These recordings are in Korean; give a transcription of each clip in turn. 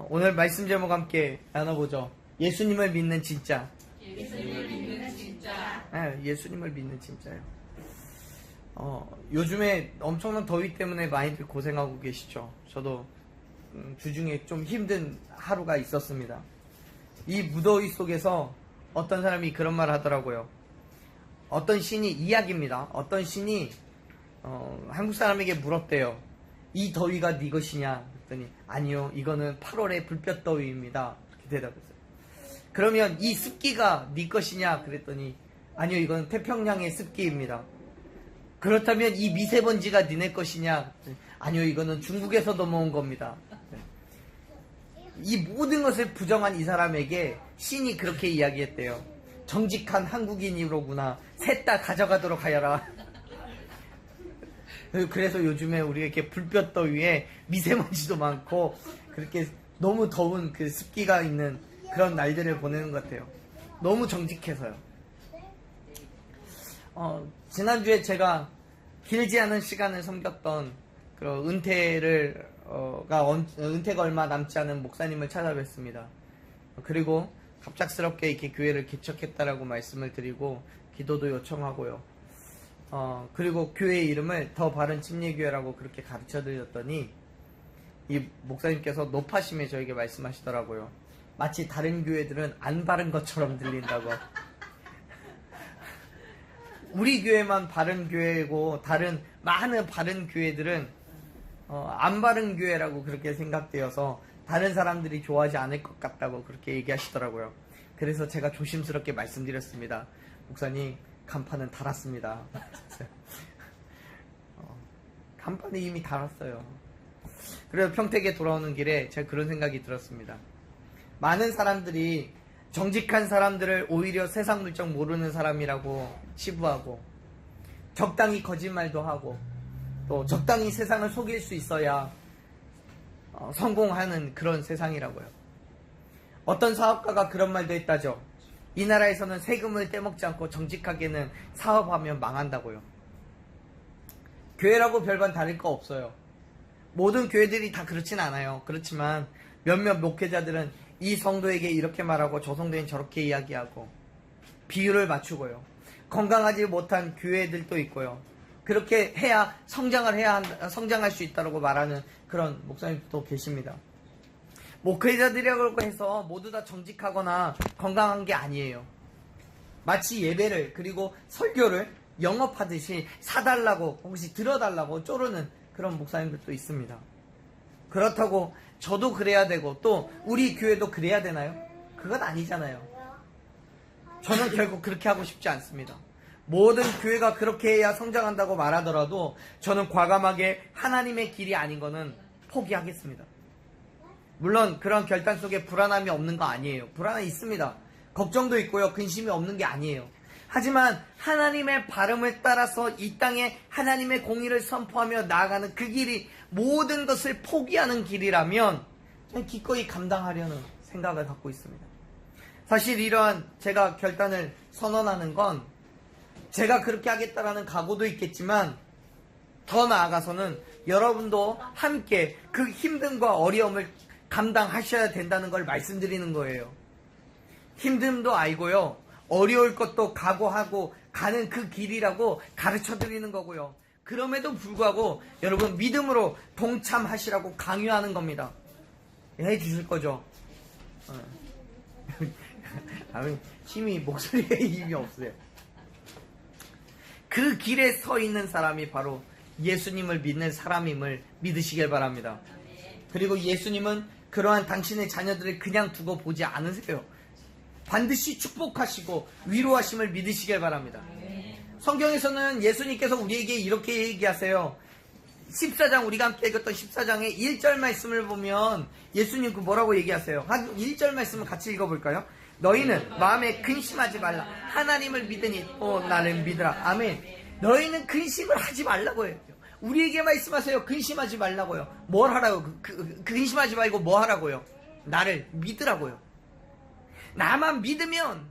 오늘 말씀 제목 함께 나눠보죠. 예수님을 믿는 진짜. 예수님을 믿는 진짜. 네, 예수님을 믿는 진짜요. 요즘에 엄청난 더위 때문에 많이들 고생하고 계시죠. 저도 주중에 좀 힘든 하루가 있었습니다. 이 무더위 속에서 어떤 사람이 그런 말 하더라고요. 어떤 신이, 이야기입니다. 어떤 신이 한국 사람에게 물었대요. 이 더위가 네 것이냐? 그랬더니 아니요, 이거는 8월의 불볕더위입니다. 그렇게 대답했어요. 그러면 이 습기가 네 것이냐? 그랬더니 아니요, 이건 태평양의 습기입니다. 그렇다면 이 미세먼지가 니네 것이냐? 아니요, 이거는 중국에서 넘어온 겁니다. 이 모든 것을 부정한 이 사람에게 신이 그렇게 이야기했대요. 정직한 한국인이로구나. 셋 다 가져가도록 하여라. 그래서 요즘에 우리가 이렇게 불볕더위에 미세먼지도 많고 그렇게 너무 더운 그 습기가 있는 그런 날들을 보내는 것 같아요. 너무 정직해서요. 지난주에 제가 길지 않은 시간을 섬겼던 그 은퇴가 얼마 남지 않은 목사님을 찾아뵀습니다. 그리고 갑작스럽게 이렇게 교회를 개척했다라고 말씀을 드리고 기도도 요청하고요. 그리고 교회 이름을 더 바른 침례교회라고 그렇게 가르쳐 드렸더니 이 목사님께서 높아심에 저에게 말씀하시더라고요. 마치 다른 교회들은 안 바른 것처럼 들린다고. 우리 교회만 바른 교회고 다른 많은 바른 교회들은 안 바른 교회라고 그렇게 생각되어서 다른 사람들이 좋아하지 않을 것 같다고 그렇게 얘기하시더라고요. 그래서 제가 조심스럽게 말씀드렸습니다. 목사님, 간판은 달았습니다. 간판이 이미 달았어요. 그래서 평택에 돌아오는 길에 제가 그런 생각이 들었습니다. 많은 사람들이 정직한 사람들을 오히려 세상 물정 모르는 사람이라고 치부하고 적당히 거짓말도 하고 또 적당히 세상을 속일 수 있어야 성공하는 그런 세상이라고요. 어떤 사업가가 그런 말도 했다죠. 이 나라에서는 세금을 떼먹지 않고 정직하게는 사업하면 망한다고요. 교회라고 별반 다를 거 없어요. 모든 교회들이 다 그렇진 않아요. 그렇지만 몇몇 목회자들은 이 성도에게 이렇게 말하고 저 성도에겐 저렇게 이야기하고 비율을 맞추고요. 건강하지 못한 교회들도 있고요. 그렇게 해야 성장할 수 있다고 말하는 그런 목사님도 계십니다. 목회자들이라고 해서 모두 다 정직하거나 건강한 게 아니에요. 마치 예배를 그리고 설교를 영업하듯이 사달라고 혹시 들어달라고 쪼르는 그런 목사님들도 있습니다. 그렇다고 저도 그래야 되고 또 우리 교회도 그래야 되나요? 그건 아니잖아요. 저는 결국 그렇게 하고 싶지 않습니다. 모든 교회가 그렇게 해야 성장한다고 말하더라도 저는 과감하게 하나님의 길이 아닌 거는 포기하겠습니다. 물론 그런 결단 속에 불안함이 없는 거 아니에요. 불안함이 있습니다. 걱정도 있고요. 근심이 없는 게 아니에요. 하지만 하나님의 발음을 따라서 이 땅에 하나님의 공의를 선포하며 나아가는 그 길이 모든 것을 포기하는 길이라면 저는 기꺼이 감당하려는 생각을 갖고 있습니다. 사실 이러한 제가 결단을 선언하는 건 제가 그렇게 하겠다라는 각오도 있겠지만 더 나아가서는 여러분도 함께 그 힘듦과 어려움을 감당하셔야 된다는 걸 말씀드리는 거예요. 힘듦도 알고요. 어려울 것도 각오하고 가는 그 길이라고 가르쳐 드리는 거고요. 그럼에도 불구하고 여러분 믿음으로 동참하시라고 강요하는 겁니다. 해 주실 거죠? 힘이 목소리에 힘이 없어요. 그 길에 서 있는 사람이 바로 예수님을 믿는 사람임을 믿으시길 바랍니다. 그리고 예수님은 그러한 당신의 자녀들을 그냥 두고 보지 않으세요. 반드시 축복하시고 위로하심을 믿으시길 바랍니다. 성경에서는 예수님께서 우리에게 이렇게 얘기하세요. 14장 우리가 함께 읽었던 14장의 1절 말씀을 보면 예수님 그 뭐라고 얘기하세요? 한 1절 말씀을 같이 읽어볼까요? 너희는 마음에 근심하지 말라. 하나님을 믿으니 또 나를 믿으라. 아멘. 너희는 근심을 하지 말라고 해요. 우리에게 말씀하세요. 근심하지 말라고요. 뭘 하라고? 근심하지 말고 뭐 하라고요? 나를 믿으라고요. 나만 믿으면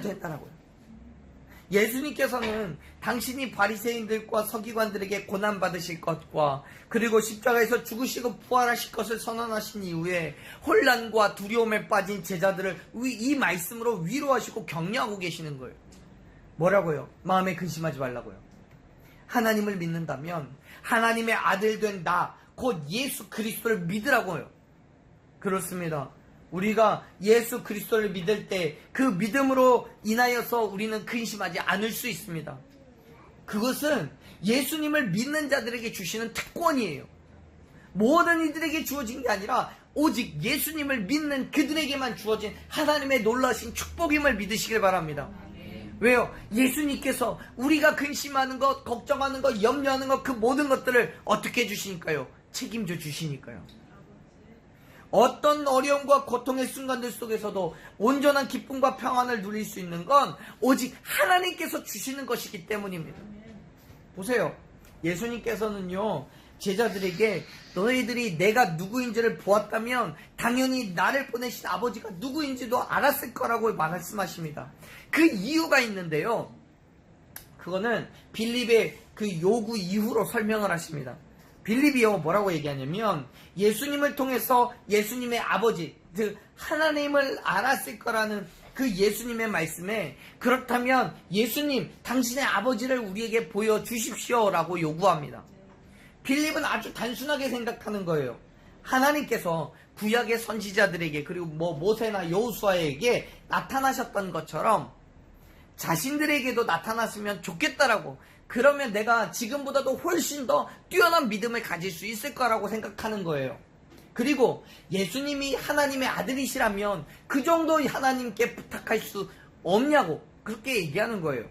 된다라고요. 예수님께서는 당신이 바리새인들과 서기관들에게 고난받으실 것과 그리고 십자가에서 죽으시고 부활하실 것을 선언하신 이후에 혼란과 두려움에 빠진 제자들을 이 말씀으로 위로하시고 격려하고 계시는 거예요. 뭐라고요? 마음에 근심하지 말라고요. 하나님을 믿는다면 하나님의 아들 된 나, 곧 예수 그리스도를 믿으라고요. 그렇습니다. 우리가 예수 그리스도를 믿을 때 그 믿음으로 인하여서 우리는 근심하지 않을 수 있습니다. 그것은 예수님을 믿는 자들에게 주시는 특권이에요. 모든 이들에게 주어진 게 아니라 오직 예수님을 믿는 그들에게만 주어진 하나님의 놀라신 축복임을 믿으시길 바랍니다. 왜요? 예수님께서 우리가 근심하는 것, 걱정하는 것, 염려하는 것, 그 모든 것들을 어떻게 해주시니까요? 책임져 주시니까요. 어떤 어려움과 고통의 순간들 속에서도 온전한 기쁨과 평안을 누릴 수 있는 건 오직 하나님께서 주시는 것이기 때문입니다. 보세요. 예수님께서는요, 제자들에게 너희들이 내가 누구인지를 보았다면 당연히 나를 보내신 아버지가 누구인지도 알았을 거라고 말씀하십니다. 그 이유가 있는데요. 그거는 빌립의 그 요구 이후로 설명을 하십니다. 빌립이요 뭐라고 얘기하냐면 예수님을 통해서 예수님의 아버지 즉 하나님을 알았을 거라는 그 예수님의 말씀에 그렇다면 예수님 당신의 아버지를 우리에게 보여주십시오 라고 요구합니다. 빌립은 아주 단순하게 생각하는 거예요. 하나님께서 구약의 선지자들에게 그리고 모세나 여호수아에게 나타나셨던 것처럼 자신들에게도 나타났으면 좋겠다라고, 그러면 내가 지금보다도 훨씬 더 뛰어난 믿음을 가질 수 있을 거라고 생각하는 거예요. 그리고 예수님이 하나님의 아들이시라면 그 정도 하나님께 부탁할 수 없냐고 그렇게 얘기하는 거예요.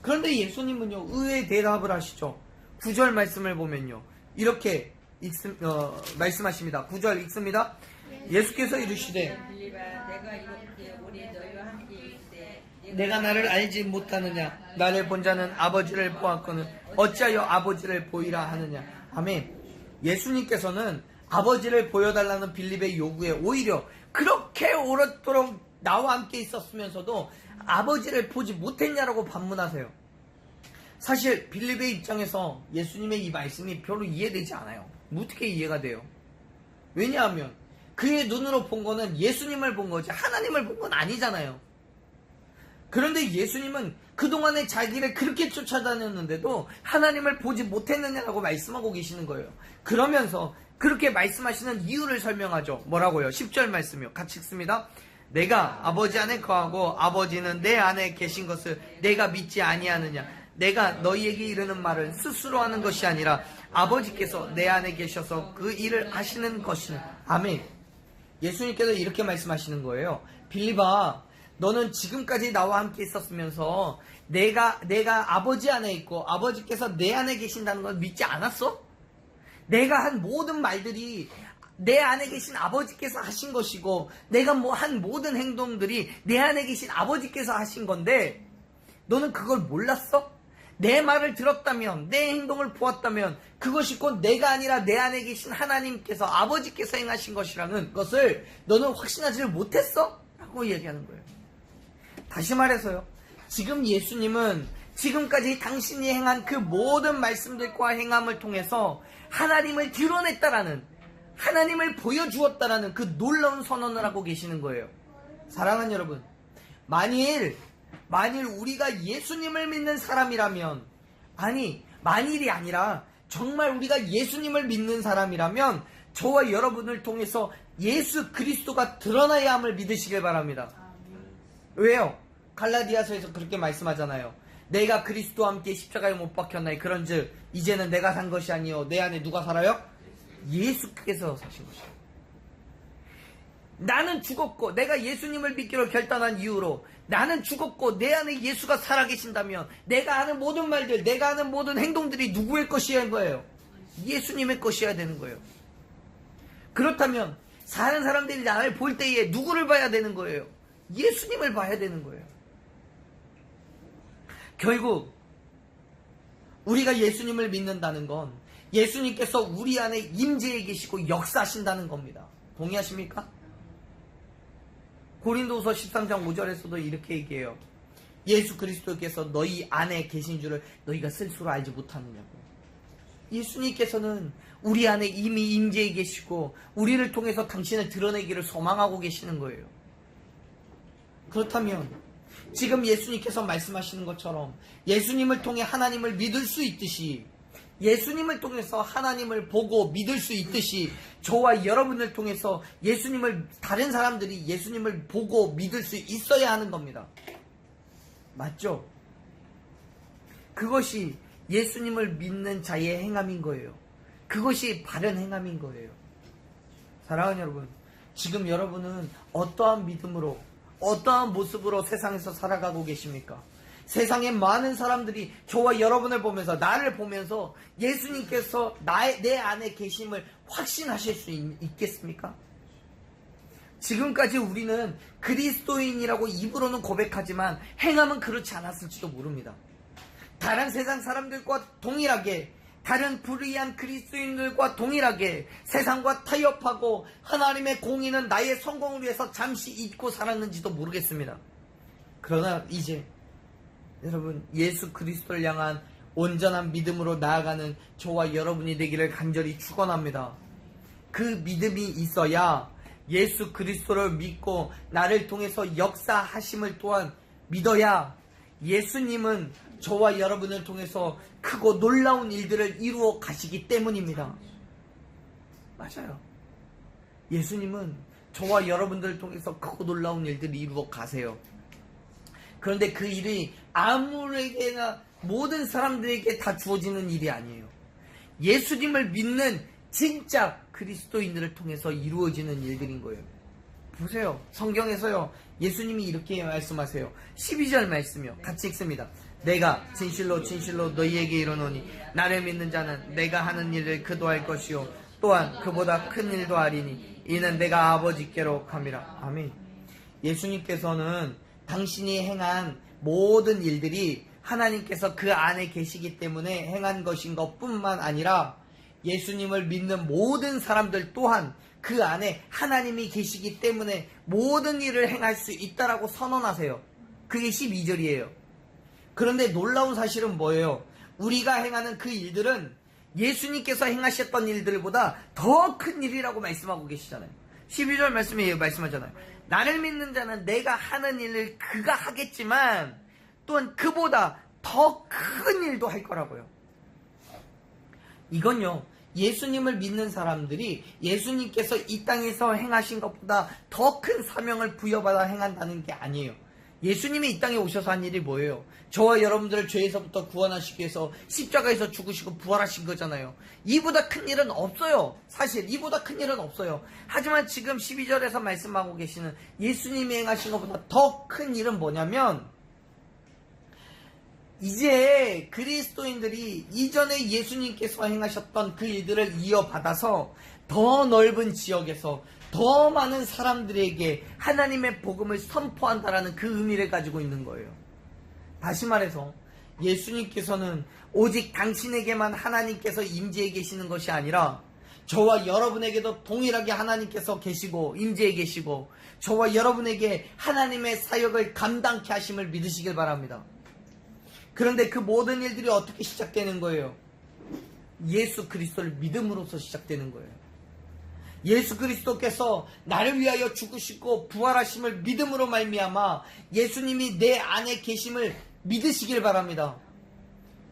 그런데 예수님은요 의외의 대답을 하시죠. 9절 말씀을 보면요 이렇게 말씀하십니다. 9절 읽습니다. 예수께서 이르시되 내가 이렇게 오래 너희와 함께 있을 때 내가 나를 알지 못하느냐? 나를 본 자는 아버지를 보았거늘 어찌하여 아버지를 보이라 하느냐? 아멘. 예수님께서는 아버지를 보여달라는 빌립의 요구에 오히려 그렇게 오랫도록 나와 함께 있었으면서도 아버지를 보지 못했냐라고 반문하세요. 사실 빌립의 입장에서 예수님의 이 말씀이 별로 이해되지 않아요. 어떻게 이해가 돼요? 왜냐하면 그의 눈으로 본 거는 예수님을 본 거지 하나님을 본 건 아니잖아요. 그런데 예수님은 그동안에 자기를 그렇게 쫓아다녔는데도 하나님을 보지 못했느냐라고 말씀하고 계시는 거예요. 그러면서 그렇게 말씀하시는 이유를 설명하죠. 뭐라고요? 10절 말씀이요. 같이 읽습니다. 내가 아버지 안에 거하고 아버지는 내 안에 계신 것을 내가 믿지 아니하느냐? 내가 너희에게 이르는 말은 스스로 하는 것이 아니라 아버지께서 내 안에 계셔서 그 일을 하시는 것이냐. 아멘. 예수님께서 이렇게 말씀하시는 거예요. 빌립아, 너는 지금까지 나와 함께 있었으면서 내가 아버지 안에 있고 아버지께서 내 안에 계신다는 걸 믿지 않았어? 내가 한 모든 말들이 내 안에 계신 아버지께서 하신 것이고 내가 한 모든 행동들이 내 안에 계신 아버지께서 하신 건데 너는 그걸 몰랐어? 내 말을 들었다면 내 행동을 보았다면 그것이 곧 내가 아니라 내 안에 계신 하나님께서 아버지께서 행하신 것이라는 것을 너는 확신하지를 못했어? 라고 얘기하는 거예요. 다시 말해서요, 지금 예수님은 지금까지 당신이 행한 그 모든 말씀들과 행함을 통해서 하나님을 드러냈다라는, 하나님을 보여주었다라는 그 놀라운 선언을 하고 계시는 거예요. 사랑하는 여러분, 만일 우리가 예수님을 믿는 사람이라면, 만일이 아니라 정말 우리가 예수님을 믿는 사람이라면 저와 여러분을 통해서 예수 그리스도가 드러나야 함을 믿으시길 바랍니다. 왜요? 갈라디아서에서 그렇게 말씀하잖아요. 내가 그리스도와 함께 십자가에 못 박혔나니 그런즉 이제는 내가 산 것이 아니요 내 안에 누가 살아요? 예수께서 사신 것이에요. 나는 죽었고 내가 예수님을 믿기로 결단한 이후로 나는 죽었고 내 안에 예수가 살아계신다면 내가 하는 모든 말들, 내가 하는 모든 행동들이 누구의 것이어야 거예요? 예수님의 것이어야 되는 거예요. 그렇다면 사는 사람들이 나를 볼 때에 누구를 봐야 되는 거예요? 예수님을 봐야 되는 거예요. 결국 우리가 예수님을 믿는다는 건 예수님께서 우리 안에 임재해 계시고 역사하신다는 겁니다. 동의하십니까? 고린도후서 13장 5절에서도 이렇게 얘기해요. 예수 그리스도께서 너희 안에 계신 줄을 너희가 스스로 알지 못하느냐고. 예수님께서는 우리 안에 이미 임재해 계시고 우리를 통해서 당신을 드러내기를 소망하고 계시는 거예요. 그렇다면 지금 예수님께서 말씀하시는 것처럼 예수님을 통해 하나님을 믿을 수 있듯이, 예수님을 통해서 하나님을 보고 믿을 수 있듯이, 저와 여러분을 통해서 다른 사람들이 예수님을 보고 믿을 수 있어야 하는 겁니다. 맞죠? 그것이 예수님을 믿는 자의 행함인 거예요. 그것이 바른 행함인 거예요. 사랑하는 여러분, 지금 여러분은 어떠한 믿음으로, 어떠한 모습으로 세상에서 살아가고 계십니까? 세상의 많은 사람들이 저와 여러분을 보면서, 나를 보면서 예수님께서 내 안에 계심을 확신하실 수 있겠습니까? 지금까지 우리는 그리스도인이라고 입으로는 고백하지만 행함은 그렇지 않았을지도 모릅니다. 다른 세상 사람들과 동일하게, 다른 불의한 그리스도인들과 동일하게 세상과 타협하고 하나님의 공의는 나의 성공을 위해서 잠시 잊고 살았는지도 모르겠습니다. 그러나 이제 여러분, 예수 그리스도를 향한 온전한 믿음으로 나아가는 저와 여러분이 되기를 간절히 축원합니다. 그 믿음이 있어야 예수 그리스도를 믿고 나를 통해서 역사하심을 또한 믿어야 예수님은 저와 여러분을 통해서 크고 놀라운 일들을 이루어 가시기 때문입니다. 맞아요. 예수님은 저와 여러분들을 통해서 크고 놀라운 일들을 이루어 가세요. 그런데 그 일이 아무에게나, 모든 사람들에게 다 주어지는 일이 아니에요. 예수님을 믿는 진짜 그리스도인들을 통해서 이루어지는 일들인 거예요. 보세요. 성경에서요, 예수님이 이렇게 말씀하세요. 12절 말씀이요. 같이 읽습니다. 내가 진실로 진실로 너희에게 이르노니 나를 믿는 자는 내가 하는 일을 그도 할 것이요 또한 그보다 큰 일도 하리니 이는 내가 아버지께로 감이라. 아멘. 예수님께서는 당신이 행한 모든 일들이 하나님께서 그 안에 계시기 때문에 행한 것인 것뿐만 아니라 예수님을 믿는 모든 사람들 또한 그 안에 하나님이 계시기 때문에 모든 일을 행할 수 있다라고 선언하세요. 그게 12절이에요. 그런데 놀라운 사실은 뭐예요? 우리가 행하는 그 일들은 예수님께서 행하셨던 일들보다 더 큰 일이라고 말씀하고 계시잖아요. 12절 말씀에 말씀하잖아요. 나를 믿는 자는 내가 하는 일을 그가 하겠지만 또한 그보다 더 큰 일도 할 거라고요. 이건요, 예수님을 믿는 사람들이 예수님께서 이 땅에서 행하신 것보다 더 큰 사명을 부여받아 행한다는 게 아니에요. 예수님이 이 땅에 오셔서 한 일이 뭐예요? 저와 여러분들을 죄에서부터 구원하시기 위해서 십자가에서 죽으시고 부활하신 거잖아요. 이보다 큰 일은 없어요. 사실 이보다 큰 일은 없어요. 하지만 지금 12절에서 말씀하고 계시는 예수님이 행하신 것보다 더 큰 일은 뭐냐면, 이제 그리스도인들이 이전에 예수님께서 행하셨던 그 일들을 이어받아서 더 넓은 지역에서 더 많은 사람들에게 하나님의 복음을 선포한다라는 그 의미를 가지고 있는 거예요. 다시 말해서 예수님께서는 오직 당신에게만 하나님께서 임재해 계시는 것이 아니라 저와 여러분에게도 동일하게 하나님께서 계시고 임재해 계시고 저와 여러분에게 하나님의 사역을 감당케 하심을 믿으시길 바랍니다. 그런데 그 모든 일들이 어떻게 시작되는 거예요? 예수 그리스도를 믿음으로써 시작되는 거예요. 예수 그리스도께서 나를 위하여 죽으시고 부활하심을 믿음으로 말미암아 예수님이 내 안에 계심을 믿으시길 바랍니다.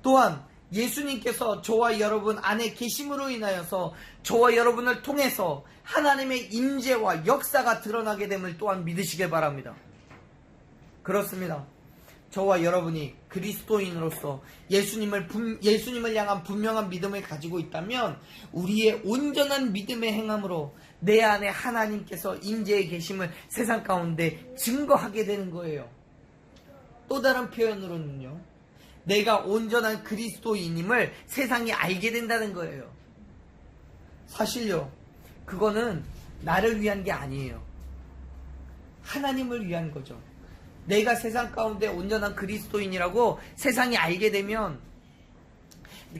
또한 예수님께서 저와 여러분 안에 계심으로 인하여서 저와 여러분을 통해서 하나님의 임재와 역사가 드러나게 됨을 또한 믿으시길 바랍니다. 그렇습니다. 저와 여러분이 그리스도인으로서 예수님을 향한 분명한 믿음을 가지고 있다면 우리의 온전한 믿음의 행함으로 내 안에 하나님께서 임재해 계심을 세상 가운데 증거하게 되는 거예요. 또 다른 표현으로는요, 내가 온전한 그리스도인임을 세상이 알게 된다는 거예요. 사실요, 그거는 나를 위한 게 아니에요. 하나님을 위한 거죠. 내가 세상 가운데 온전한 그리스도인이라고 세상이 알게 되면,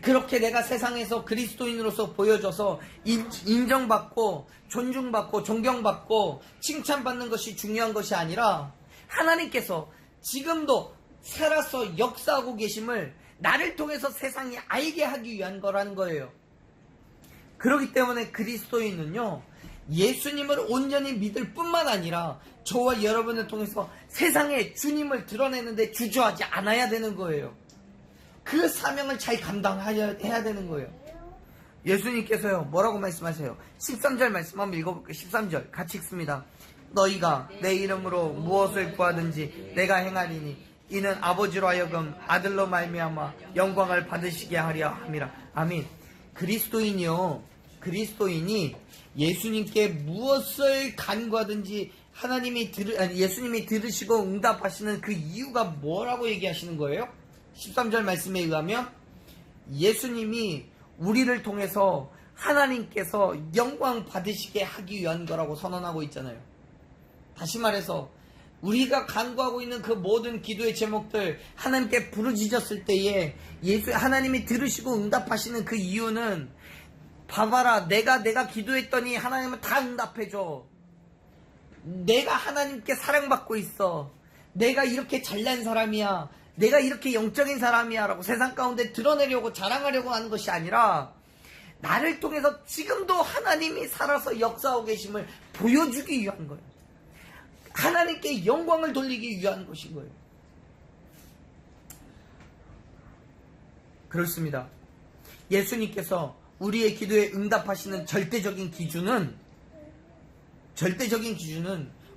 그렇게 내가 세상에서 그리스도인으로서 보여져서 인정받고 존중받고 존경받고 칭찬받는 것이 중요한 것이 아니라 하나님께서 지금도 살아서 역사하고 계심을 나를 통해서 세상이 알게 하기 위한 거라는 거예요. 그렇기 때문에 그리스도인은요, 예수님을 온전히 믿을 뿐만 아니라 저와 여러분을 통해서 세상에 주님을 드러내는데 주저하지 않아야 되는 거예요. 그 사명을 잘 감당해야 되는 거예요. 예수님께서요, 뭐라고 말씀하세요? 13절 말씀 한번 읽어볼게요. 13절 같이 읽습니다. 너희가 내 이름으로 무엇을 구하든지 내가 행하리니 이는 아버지로 하여금 아들로 말미암아 영광을 받으시게 하려 함이라. 아멘. 그리스도인이 예수님께 무엇을 간구하든지 예수님이 들으시고 응답하시는 그 이유가 뭐라고 얘기하시는 거예요? 13절 말씀에 의하면 예수님이 우리를 통해서 하나님께서 영광 받으시게 하기 위한 거라고 선언하고 있잖아요. 다시 말해서 우리가 간구하고 있는 그 모든 기도의 제목들 하나님께 부르짖었을 때에 하나님이 들으시고 응답하시는 그 이유는, 봐봐라, 내가 기도했더니 하나님은 다 응답해줘. 내가 하나님께 사랑받고 있어. 내가 이렇게 잘난 사람이야. 내가 이렇게 영적인 사람이야 라고 세상 가운데 드러내려고 자랑하려고 하는 것이 아니라 나를 통해서 지금도 하나님이 살아서 역사하고 계심을 보여주기 위한 거예요. 하나님께 영광을 돌리기 위한 것인 거예요. 그렇습니다. 예수님께서 우리의 기도에 응답하시는 절대적인 기준은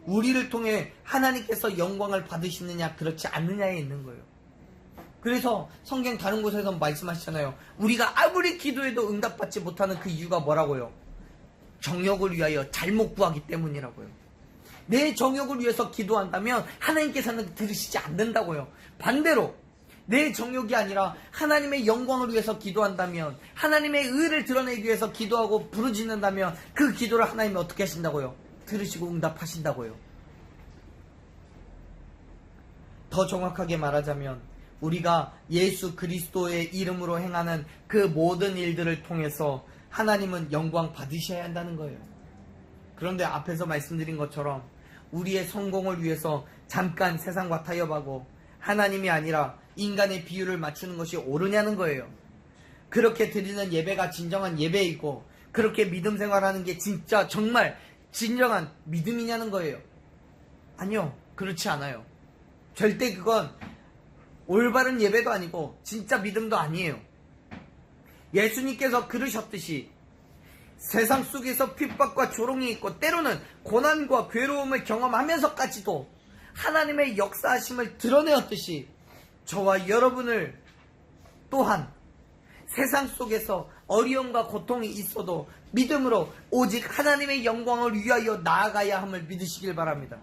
우리를 통해 하나님께서 영광을 받으시느냐 그렇지 않느냐에 있는 거예요. 그래서 성경 다른 곳에서 말씀하시잖아요. 우리가 아무리 기도해도 응답받지 못하는 그 이유가 뭐라고요? 정욕을 위하여 잘못 구하기 때문이라고요. 내 정욕을 위해서 기도한다면 하나님께서는 들으시지 않는다고요. 반대로 내 정욕이 아니라 하나님의 영광을 위해서 기도한다면, 하나님의 의를 드러내기 위해서 기도하고 부르짖는다면 그 기도를 하나님이 어떻게 하신다고요? 들으시고 응답하신다고요. 더 정확하게 말하자면 우리가 예수 그리스도의 이름으로 행하는 그 모든 일들을 통해서 하나님은 영광 받으셔야 한다는 거예요. 그런데 앞에서 말씀드린 것처럼 우리의 성공을 위해서 잠깐 세상과 타협하고 하나님이 아니라 인간의 비율을 맞추는 것이 옳으냐는 거예요. 그렇게 드리는 예배가 진정한 예배이고 그렇게 믿음 생활하는 게 진짜 정말 진정한 믿음이냐는 거예요. 아니요, 그렇지 않아요. 절대 그건 올바른 예배도 아니고 진짜 믿음도 아니에요. 예수님께서 그러셨듯이 세상 속에서 핍박과 조롱이 있고 때로는 고난과 괴로움을 경험하면서까지도 하나님의 역사하심을 드러내었듯이 저와 여러분을 또한 세상 속에서 어려움과 고통이 있어도 믿음으로 오직 하나님의 영광을 위하여 나아가야 함을 믿으시길 바랍니다.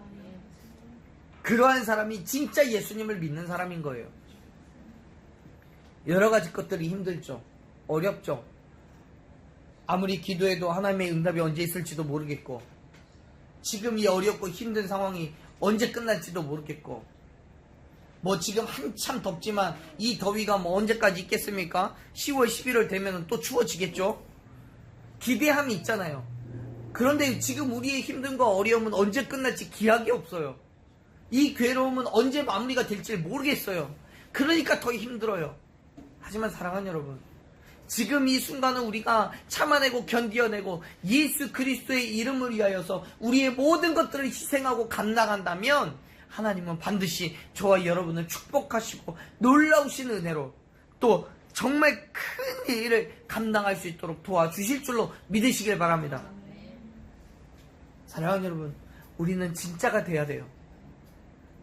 그러한 사람이 진짜 예수님을 믿는 사람인 거예요. 여러 가지 것들이 힘들죠. 어렵죠. 아무리 기도해도 하나님의 응답이 언제 있을지도 모르겠고, 지금 이 어렵고 힘든 상황이 언제 끝날지도 모르겠고, 뭐 지금 한참 덥지만 이 더위가 뭐 언제까지 있겠습니까? 10월 11월 되면 또 추워지겠죠. 기대함이 있잖아요. 그런데 지금 우리의 힘듦과 어려움은 언제 끝날지 기약이 없어요. 이 괴로움은 언제 마무리가 될지 모르겠어요. 그러니까 더 힘들어요. 하지만 사랑하는 여러분, 지금 이 순간은 우리가 참아내고 견디어내고 예수 그리스도의 이름을 위하여서 우리의 모든 것들을 희생하고 감당한다면 하나님은 반드시 저와 여러분을 축복하시고 놀라우신 은혜로 또 정말 큰 일을 감당할 수 있도록 도와주실 줄로 믿으시길 바랍니다. 사랑하는 여러분, 우리는 진짜가 돼야 돼요.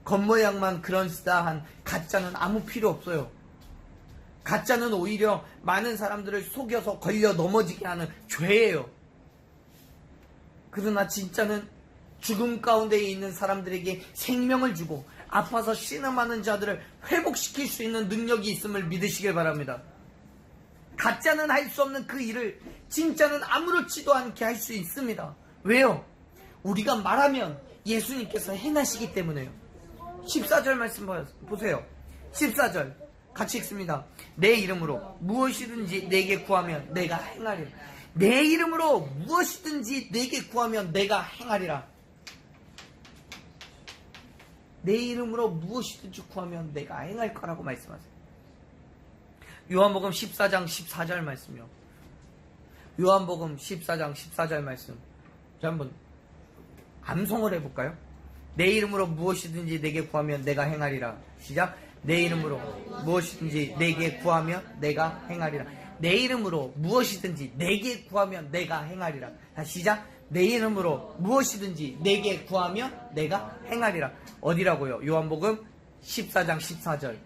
겉모양만 그런싸한 가짜는 아무 필요 없어요. 가짜는 오히려 많은 사람들을 속여서 걸려 넘어지게 하는 죄예요. 그러나 진짜는 죽음 가운데 있는 사람들에게 생명을 주고 아파서 신음하는 자들을 회복시킬 수 있는 능력이 있음을 믿으시길 바랍니다. 가짜는 할 수 없는 그 일을 진짜는 아무렇지도 않게 할 수 있습니다. 왜요? 우리가 말하면 예수님께서 행하시기 때문에요. 14절 말씀 보세요. 14절 같이 읽습니다. 내 이름으로 무엇이든지 내게 구하면 내가 행하리라. 내 이름으로 무엇이든지 내게 구하면 내가 행하리라. 내 이름으로 무엇이든지 구하면 내가 행할 거라고 말씀하세요. 요한복음 14장 14절 말씀이요. 요한복음 14장 14절 말씀. 자, 한번 암송을 해볼까요? 내 이름으로 무엇이든지 내게 구하면 내가 행하리라. 시작. 내 이름으로 무엇이든지 내게 구하면 내가 행하리라. 내 이름으로 무엇이든지 내게 구하면 내가 행하리라. 다시 시작. 내 이름으로 무엇이든지 내게 구하면 내가 행하리라. 어디라고요? 요한복음 14장 14절.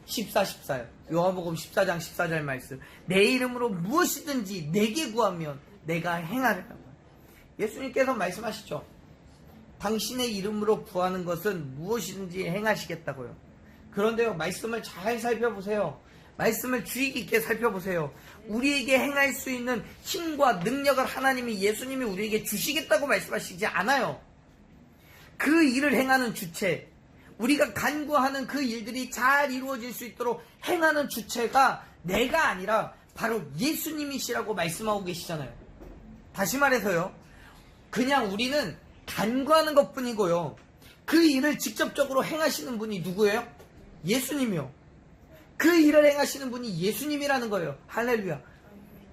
14요. 요한복음 14장 14절 말씀. 내 이름으로 무엇이든지 내게 구하면 내가 행하리라. 예수님께서 말씀하시죠. 당신의 이름으로 구하는 것은 무엇이든지 행하시겠다고요. 그런데요, 말씀을 잘 살펴보세요. 말씀을 주의 깊게 살펴보세요. 우리에게 행할 수 있는 힘과 능력을 하나님이, 예수님이 우리에게 주시겠다고 말씀하시지 않아요. 그 일을 행하는 주체, 우리가 간구하는 그 일들이 잘 이루어질 수 있도록 행하는 주체가 내가 아니라 바로 예수님이시라고 말씀하고 계시잖아요. 다시 말해서요, 그냥 우리는 간구하는 것 뿐이고요, 그 일을 직접적으로 행하시는 분이 누구예요? 예수님이요. 그 일을 행하시는 분이 예수님이라는 거예요. 할렐루야.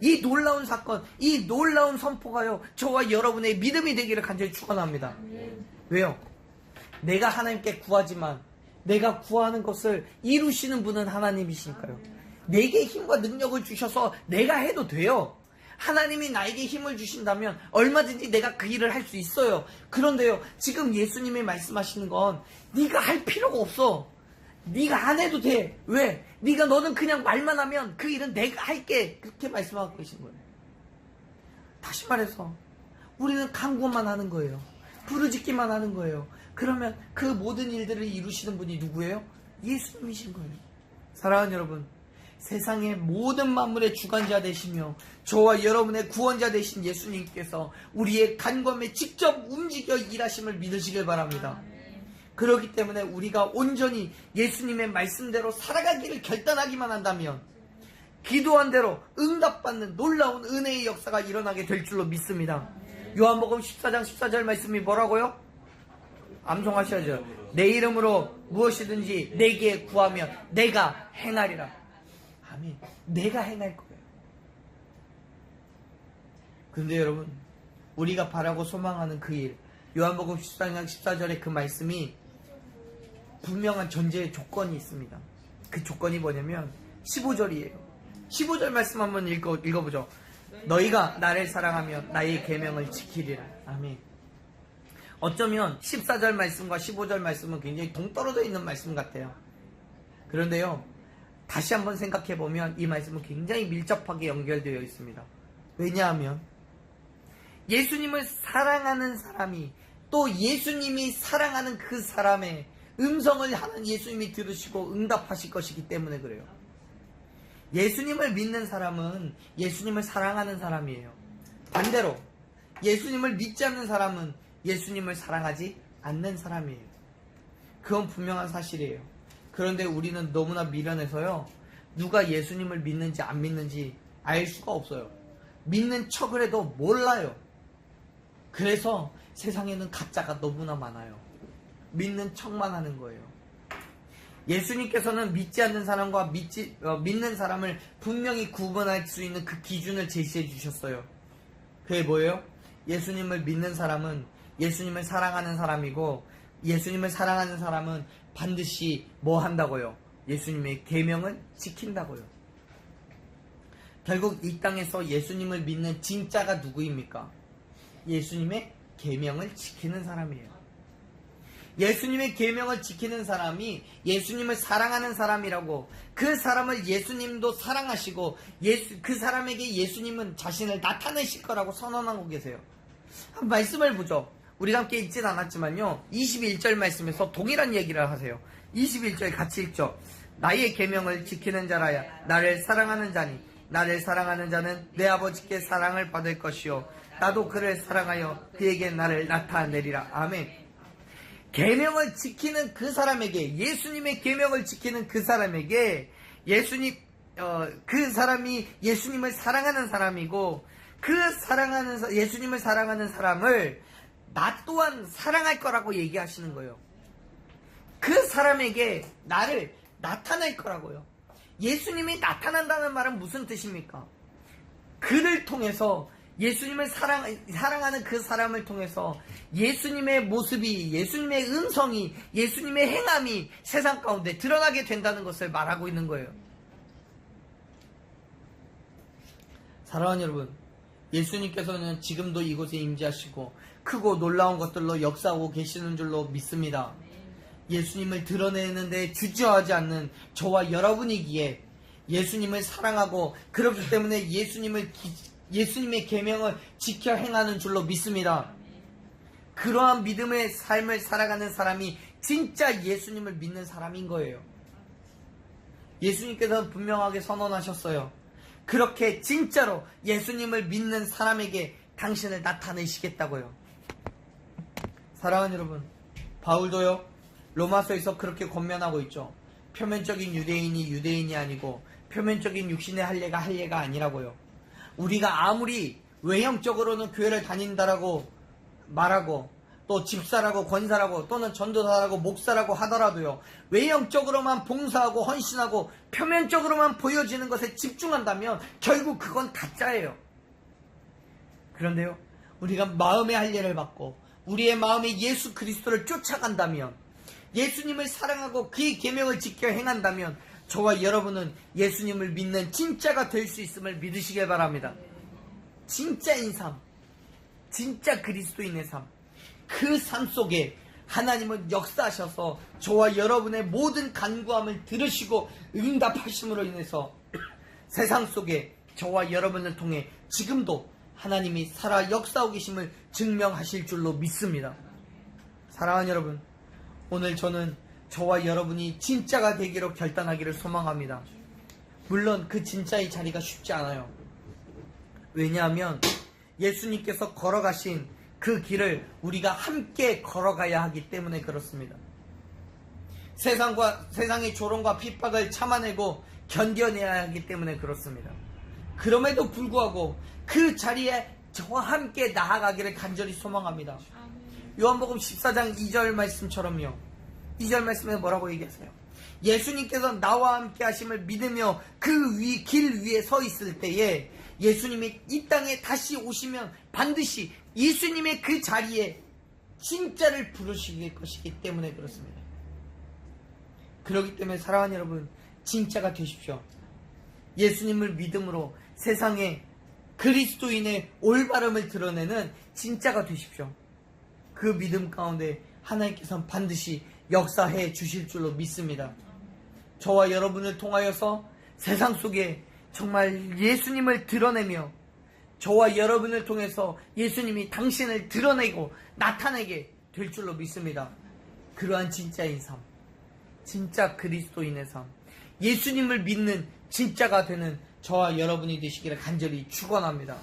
이 놀라운 사건, 이 놀라운 선포가요, 저와 여러분의 믿음이 되기를 간절히 축원합니다. 왜요? 내가 하나님께 구하지만 내가 구하는 것을 이루시는 분은 하나님이시니까요. 내게 힘과 능력을 주셔서 내가 해도 돼요. 하나님이 나에게 힘을 주신다면 얼마든지 내가 그 일을 할 수 있어요. 그런데요, 지금 예수님이 말씀하시는 건 네가 할 필요가 없어. 네가 안 해도 돼. 왜? 너는 그냥 말만 하면 그 일은 내가 할게. 그렇게 말씀하고 계신 거예요. 다시 말해서 우리는 간구만 하는 거예요. 부르짖기만 하는 거예요. 그러면 그 모든 일들을 이루시는 분이 누구예요? 예수님이신 거예요. 사랑하는 여러분, 세상의 모든 만물의 주관자 되시며 저와 여러분의 구원자 되신 예수님께서 우리의 간구함에 직접 움직여 일하심을 믿으시길 바랍니다. 그렇기 때문에 우리가 온전히 예수님의 말씀대로 살아가기를 결단하기만 한다면 기도한 대로 응답받는 놀라운 은혜의 역사가 일어나게 될 줄로 믿습니다. 요한복음 14장 14절 말씀이 뭐라고요? 암송하셔야죠. 내 이름으로 무엇이든지 내게 구하면 내가 행하리라. 아멘. 내가 행할 거예요. 근데 여러분, 우리가 바라고 소망하는 그 일, 요한복음 14장 14절의 그 말씀이 분명한 전제의 조건이 있습니다. 그 조건이 뭐냐면 15절이에요. 15절 말씀 한번 읽어보죠. 너희가 나를 사랑하면 나의 계명을 지키리라. 아멘. 어쩌면 14절 말씀과 15절 말씀은 굉장히 동떨어져 있는 말씀 같아요. 그런데요, 다시 한번 생각해보면 이 말씀은 굉장히 밀접하게 연결되어 있습니다. 왜냐하면 예수님을 사랑하는 사람이 또 예수님이 사랑하는 그 사람의 음성을 하는 예수님이 들으시고 응답하실 것이기 때문에 그래요. 예수님을 믿는 사람은 예수님을 사랑하는 사람이에요. 반대로 예수님을 믿지 않는 사람은 예수님을 사랑하지 않는 사람이에요. 그건 분명한 사실이에요. 그런데 우리는 너무나 미련해서요, 누가 예수님을 믿는지 안 믿는지 알 수가 없어요. 믿는 척을 해도 몰라요. 그래서 세상에는 가짜가 너무나 많아요. 믿는 척만 하는 거예요. 예수님께서는 믿지 않는 사람과 믿는 사람을 분명히 구분할 수 있는 그 기준을 제시해 주셨어요. 그게 뭐예요? 예수님을 믿는 사람은 예수님을 사랑하는 사람이고, 예수님을 사랑하는 사람은 반드시 뭐 한다고요? 예수님의 계명을 지킨다고요. 결국 이 땅에서 예수님을 믿는 진짜가 누구입니까? 예수님의 계명을 지키는 사람이에요. 예수님의 계명을 지키는 사람이 예수님을 사랑하는 사람이라고, 그 사람을 예수님도 사랑하시고 그 사람에게 예수님은 자신을 나타내실 거라고 선언하고 계세요. 한 말씀을 보죠. 우리가 함께 읽진 않았지만요, 21절 말씀에서 동일한 얘기를 하세요. 21절 같이 읽죠. 나의 계명을 지키는 자라야 나를 사랑하는 자니 나를 사랑하는 자는 내 아버지께 사랑을 받을 것이요 나도 그를 사랑하여 그에게 나를 나타내리라. 아멘. 계명을 지키는 그 사람에게, 예수님의 계명을 지키는 그 사람에게 그 사람이 예수님을 사랑하는 사람이고, 예수님을 사랑하는 사람을 나 또한 사랑할 거라고 얘기하시는 거예요. 그 사람에게 나를 나타낼 거라고요. 예수님이 나타난다는 말은 무슨 뜻입니까? 그를 통해서 예수님을 사랑하는 그 사람을 통해서 예수님의 모습이, 예수님의 음성이, 예수님의 행함이 세상 가운데 드러나게 된다는 것을 말하고 있는 거예요. 사랑하는 여러분, 예수님께서는 지금도 이곳에 임재하시고 크고 놀라운 것들로 역사하고 계시는 줄로 믿습니다. 예수님을 드러내는 데 주저하지 않는 저와 여러분이기에 예수님을 사랑하고 그렇기 때문에 예수님의 계명을 지켜 행하는 줄로 믿습니다. 그러한 믿음의 삶을 살아가는 사람이 진짜 예수님을 믿는 사람인 거예요. 예수님께서는 분명하게 선언하셨어요. 그렇게 진짜로 예수님을 믿는 사람에게 당신을 나타내시겠다고요. 사랑하는 여러분, 바울도요 로마서에서 그렇게 권면하고 있죠. 표면적인 유대인이 유대인이 아니고 표면적인 육신의 할례가 아니라고요. 우리가 아무리 외형적으로는 교회를 다닌다라고 말하고 또 집사라고 권사라고 또는 전도사라고 목사라고 하더라도요, 외형적으로만 봉사하고 헌신하고 표면적으로만 보여지는 것에 집중한다면 결국 그건 가짜예요. 그런데요, 우리가 마음의 할례를 받고 우리의 마음에 예수 그리스도를 쫓아간다면, 예수님을 사랑하고 그의 계명을 지켜 행한다면 저와 여러분은 예수님을 믿는 진짜가 될 수 있음을 믿으시길 바랍니다. 진짜인 삶, 진짜 그리스도인의 삶, 그 삶 속에 하나님은 역사하셔서 저와 여러분의 모든 간구함을 들으시고 응답하심으로 인해서 세상 속에 저와 여러분을 통해 지금도 하나님이 살아 역사하고 계심을 증명하실 줄로 믿습니다. 사랑하는 여러분, 오늘 저는 저와 여러분이 진짜가 되기로 결단하기를 소망합니다. 물론 그 진짜의 자리가 쉽지 않아요. 왜냐하면 예수님께서 걸어가신 그 길을 우리가 함께 걸어가야 하기 때문에 그렇습니다. 세상의 조롱과 핍박을 참아내고 견뎌내야 하기 때문에 그렇습니다. 그럼에도 불구하고 그 자리에 저와 함께 나아가기를 간절히 소망합니다. 요한복음 14장 2절 말씀처럼요. 2절 말씀에 뭐라고 얘기하세요? 예수님께서 나와 함께 하심을 믿으며 그 길 위에 서 있을 때에 예수님이 이 땅에 다시 오시면 반드시 예수님의 그 자리에 진짜를 부르실 것이기 때문에 그렇습니다. 그렇기 때문에 사랑하는 여러분, 진짜가 되십시오. 예수님을 믿음으로 세상에 그리스도인의 올바름을 드러내는 진짜가 되십시오. 그 믿음 가운데 하나님께서는 반드시 역사해 주실 줄로 믿습니다. 저와 여러분을 통하여서 세상 속에 정말 예수님을 드러내며 저와 여러분을 통해서 예수님이 당신을 드러내고 나타내게 될 줄로 믿습니다. 그러한 진짜인 삶, 진짜 그리스도인의 삶, 예수님을 믿는 진짜가 되는 저와 여러분이 되시기를 간절히 축원합니다.